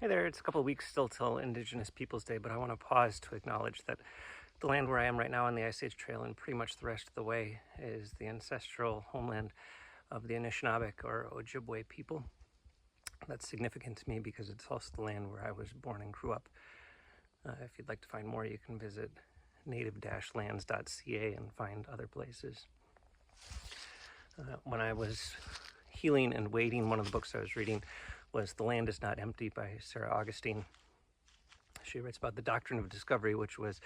Hey there, it's a couple of weeks still till Indigenous Peoples Day, but I want to pause to acknowledge that the land where I am right now on the Ice Age Trail and pretty much the rest of the way is the ancestral homeland of the Anishinaabeg or Ojibwe people. That's significant to me because it's also the land where I was born and grew up. If you'd like to find more, you can visit native-lands.ca and find other places. When I was healing and waiting, one of the books I was reading was The Land is Not Empty by Sarah Augustine. She writes about the doctrine of discovery, which was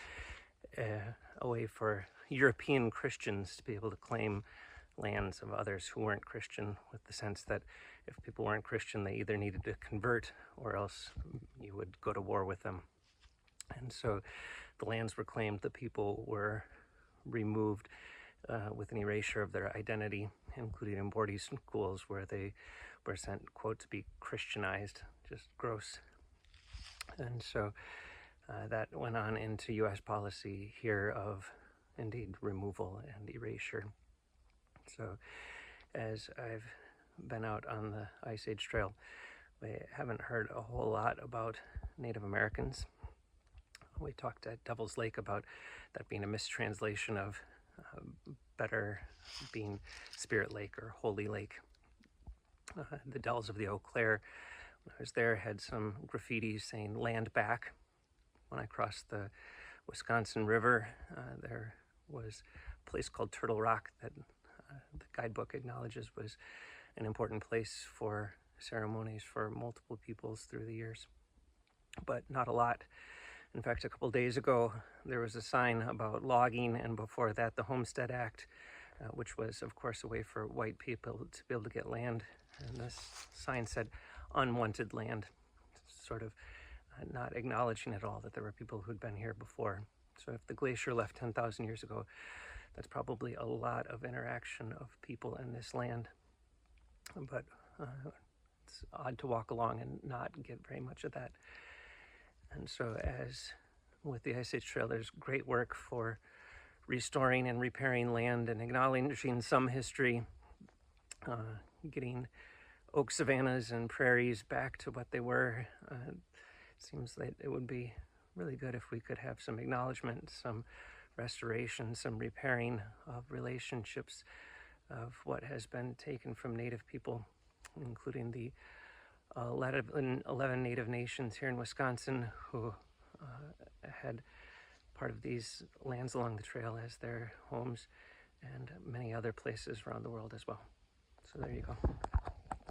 a way for European Christians to be able to claim lands of others who weren't Christian, with the sense that if people weren't Christian, they either needed to convert or else you would go to war with them. And so the lands were claimed, the people were removed with an erasure of their identity, including in boarding schools where they were sent, quote, to be Christianized, just gross. And so that went on into U.S. policy here of, indeed, removal and erasure. So as I've been out on the Ice Age Trail, we haven't heard a whole lot about Native Americans. We talked at Devil's Lake about that being a mistranslation of better being Spirit Lake or Holy Lake. The Dells of the Eau Claire, when I was there, had some graffiti saying "Land Back." When I crossed the Wisconsin River, there was a place called Turtle Rock that the guidebook acknowledges was an important place for ceremonies for multiple peoples through the years, but not a lot. In fact, a couple days ago, there was a sign about logging, and before that, the Homestead Act, which was, of course, a way for white people to be able to get land. And this sign said unwanted land, sort of not acknowledging at all that there were people who'd been here before. So if the glacier left 10,000 years ago, that's probably a lot of interaction of people in this land. But it's odd to walk along and not get very much of that. And so as with the Ice Age Trail, there's great work for restoring and repairing land and acknowledging some history, getting oak savannas and prairies back to what they were. It seems that it would be really good if we could have some acknowledgement, some restoration, some repairing of relationships of what has been taken from Native people, including the 11 Native nations here in Wisconsin who had part of these lands along the trail as their homes, and many other places around the world as well. So there you go.